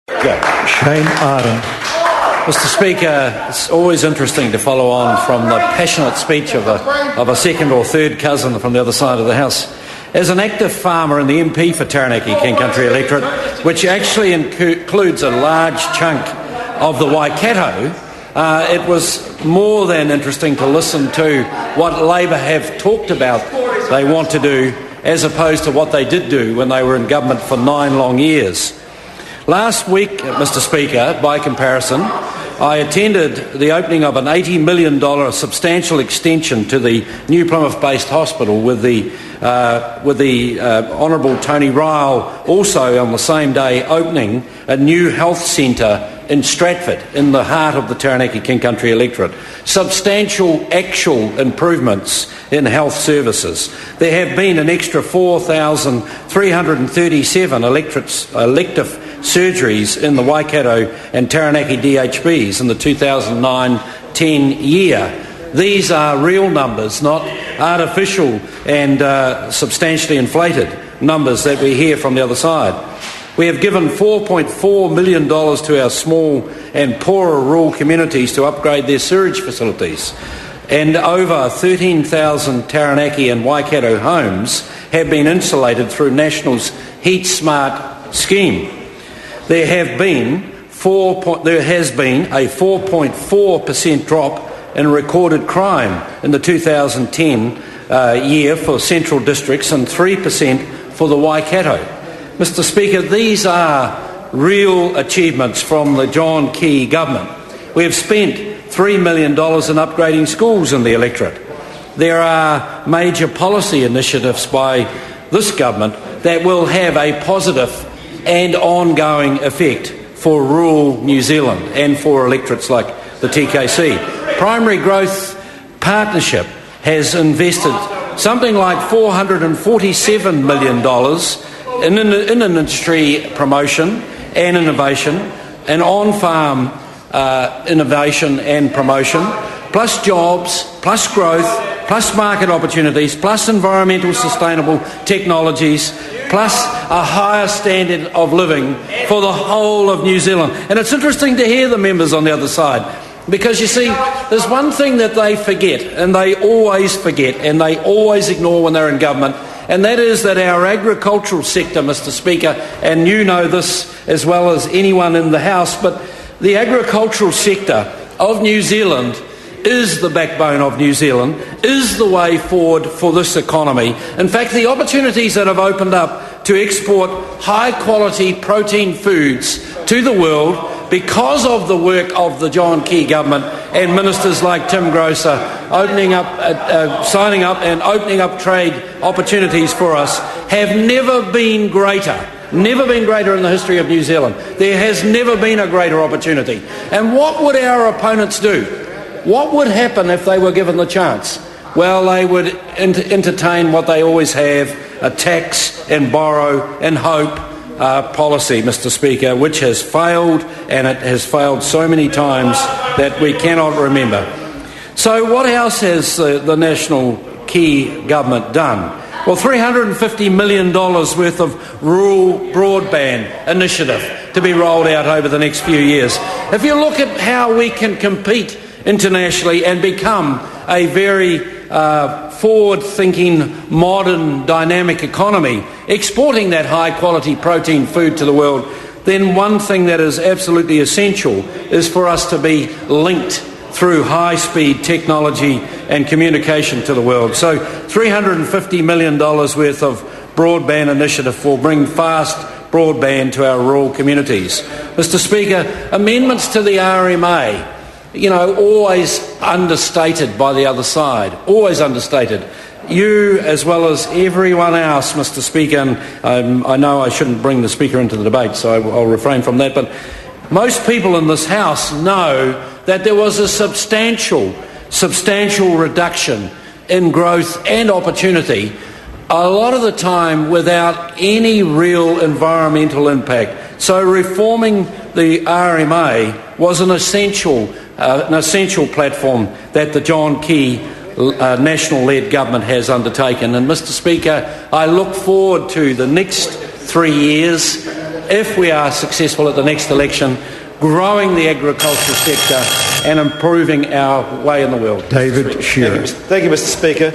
Shane Arden. Mr. Speaker, it's always interesting to follow on from the passionate speech of a second or third cousin from the other side of the House. As an active farmer and the MP for Taranaki King Country electorate, which actually includes a large chunk of the Waikato, it was more than interesting to listen to what Labor have talked about they want to do as opposed to what they did do when they were in government for 9 long years. Last week, Mr. Speaker, by comparison, I attended the opening of an $80 million substantial extension to the New Plymouth-based hospital with the Honourable Tony Ryle also on the same day opening a new health centre in Stratford, in the heart of the Taranaki King Country electorate. Substantial actual improvements in health services. There have been an extra 4,337 elective surgeries in the Waikato and Taranaki DHBs in the 2009-10 year. These are real numbers, not artificial and substantially inflated numbers that we hear from the other side. We have given $4.4 million to our small and poorer rural communities to upgrade their sewage facilities. And over 13,000 Taranaki and Waikato homes have been insulated through National's Heat Smart scheme. There has been a 4.4% drop in recorded crime in the 2010 year for central districts and 3% for the Waikato. Mr. Speaker, these are real achievements from the John Key government. We have spent $3 million in upgrading schools in the electorate. There are major policy initiatives by this government that will have a positive and ongoing effect for rural New Zealand and for electorates like the TKC. Primary Growth Partnership has invested something like $447 million in industry promotion and innovation and on-farm innovation and promotion, plus jobs, plus growth, plus market opportunities, plus environmental sustainable technologies, plus a higher standard of living for the whole of New Zealand. And it's interesting to hear the members on the other side, because you see, there's one thing that they forget, and they always forget, and they always ignore when they're in government, and that is that our agricultural sector, Mr. Speaker, and you know this as well as anyone in the House, but the agricultural sector of New Zealand is the backbone of New Zealand, is the way forward for this economy. In fact, the opportunities that have opened up to export high-quality protein foods to the world because of the work of the John Key government and ministers like Tim Grosser signing up and opening up trade opportunities for us have never been greater. Never been greater in the history of New Zealand. There has never been a greater opportunity. And what would our opponents do? What would happen if they were given the chance? Well, they would entertain what they always have, a tax and borrow and hope policy, Mr. Speaker, which has failed, and it has failed so many times that we cannot remember. So what else has the National Key government done? Well, $350 million worth of rural broadband initiative to be rolled out over the next few years. If you look at how we can compete internationally and become a very forward-thinking, modern, dynamic economy, exporting that high-quality protein food to the world, then one thing that is absolutely essential is for us to be linked through high-speed technology and communication to the world. So $350 million worth of broadband initiative will bring fast broadband to our rural communities. Mr. Speaker, amendments to the RMA, always understated by the other side, always understated. You, as well as everyone else, Mr. Speaker, and I know I shouldn't bring the Speaker into the debate, so I'll refrain from that, but most people in this House know that there was a substantial reduction in growth and opportunity, a lot of the time without any real environmental impact. So reforming the RMA was an essential platform that the John Key national-led government has undertaken. And Mr. Speaker, I look forward to the next 3 years if we are successful at the next election, growing the agricultural sector and improving our way in the world. David Shearer. Thank you, Mr. Speaker.